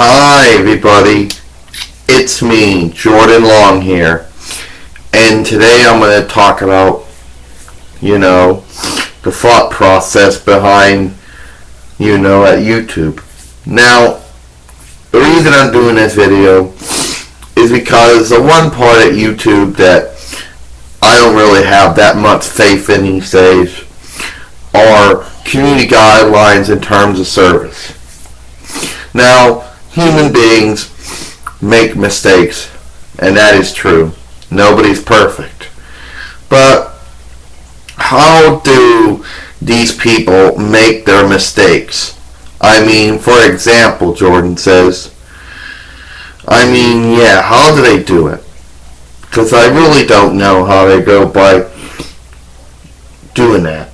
Hi everybody, it's me, Jordan Long here, and today I'm going to talk about, the thought process behind, at YouTube. Now, the reason I'm doing this video is because the one part at YouTube that I don't really have that much faith in these days are community guidelines in terms of service. Now, human beings make mistakes, and that is true. Nobody's perfect. But how do these people make their mistakes? I mean, for example, Jordan says, how do they do it? Because I really don't know how they go by doing that.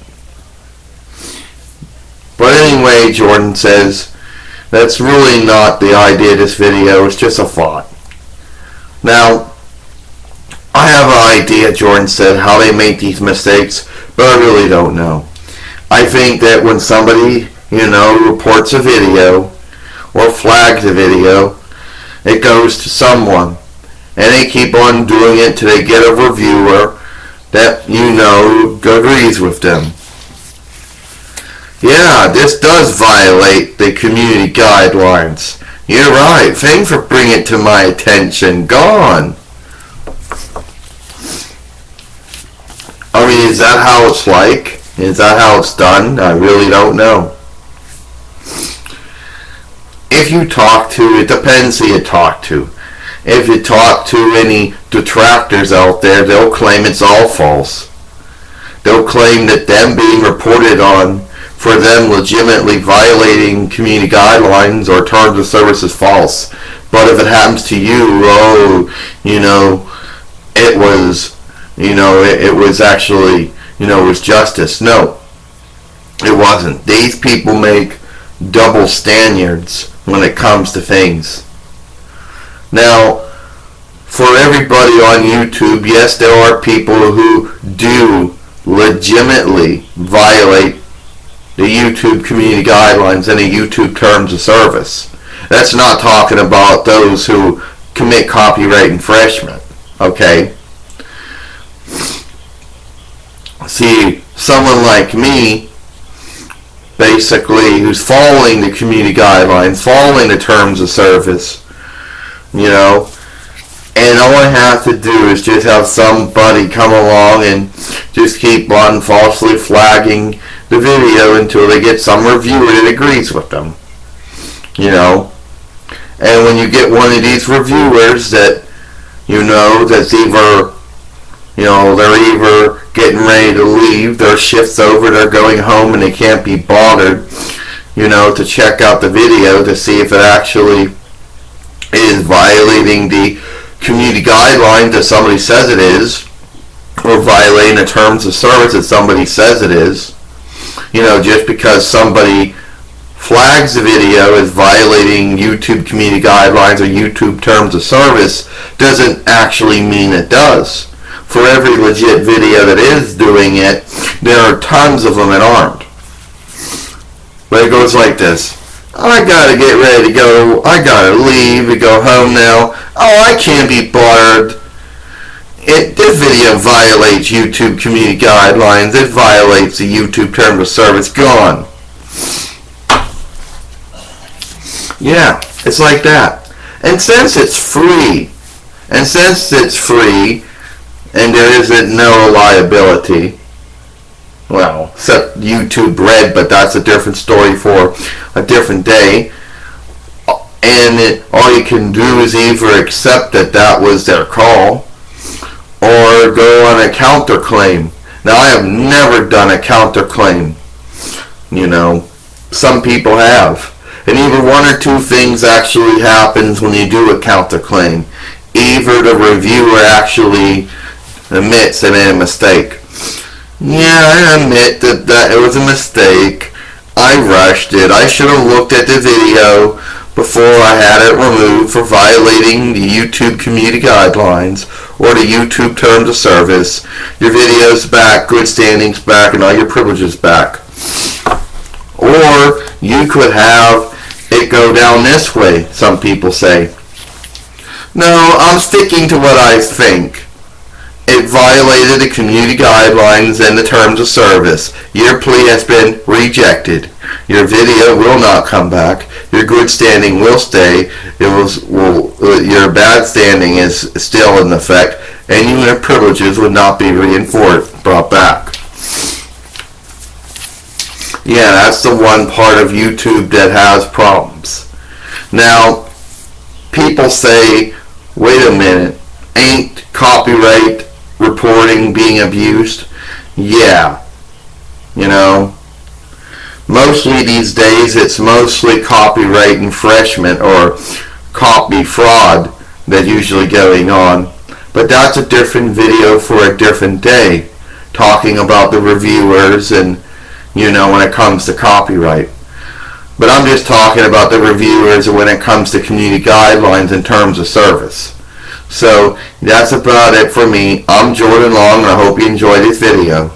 But anyway, Jordan says, that's really not the idea of this video, it's just a thought. Now, I have an idea, Jordan said, how they make these mistakes, but I really don't know. I think that when somebody, reports a video or flags a video, it goes to someone, and they keep on doing it till they get a reviewer that, agrees with them. Yeah, this does violate the community guidelines. You're right. Thanks for bringing it to my attention. Go on. Is that how it's like? Is that how it's done? I really don't know. If you talk to, it depends who you talk to. If you talk to any detractors out there, they'll claim it's all false. They'll claim that them being reported on for them legitimately violating community guidelines or terms of service is false. But if it happens to you, it was actually, it was justice. No, it wasn't. These people make double standards when it comes to things. Now, for everybody on YouTube, yes, there are people who do legitimately violate the YouTube community guidelines and the YouTube terms of service. That's not talking about those who commit copyright infringement, okay? See, someone like me, basically, who's following the community guidelines, following the terms of service, and all I have to do is just have somebody come along and just keep on falsely flagging the video until they get some reviewer that agrees with them. And when you get one of these reviewers that, that's either, they're either getting ready to leave, their shift's over, they're going home and they can't be bothered, to check out the video to see if it actually is violating the community guidelines that somebody says it is, or violating the terms of service that somebody says it is. Just because somebody flags a video as violating YouTube community guidelines or YouTube terms of service doesn't actually mean it does. For every legit video that is doing it, there are tons of them that aren't. But it goes like this. I gotta get ready to go. I gotta leave to go home now. Oh, I can't be bothered. This video violates YouTube community guidelines. It violates the YouTube terms of service. Gone. Yeah, it's like that. And since it's free, and there isn't no liability, well, except YouTube Red, but that's a different story for a different day. And all you can do is either accept that was their call, or go on a counterclaim. Now, I have never done a counterclaim. Some people have. And either one or two things actually happens when you do a counterclaim. Either the reviewer actually admits they made a mistake. Yeah, I admit that it was a mistake. I rushed it. I should have looked at the video before I had it removed for violating the YouTube community guidelines or the YouTube terms of service. Your video's back, good standing's back, and all your privileges back. Or you could have it go down this way, some people say. No, I'm sticking to what I think. It violated the community guidelines and the terms of service. Your plea has been rejected. Your video will not come back. Your good standing will stay. Your bad standing is still in effect, and your privileges would not be brought back. Yeah, that's the one part of YouTube that has problems. Now, people say, wait a minute, ain't copyright reporting being abused? Yeah. Mostly these days it's mostly copyright infringement or copy fraud that's usually going on. But that's a different video for a different day, talking about the reviewers and, when it comes to copyright. But I'm just talking about the reviewers when it comes to community guidelines in terms of service. So that's about it for me. I'm Jordan Long, and I hope you enjoyed this video.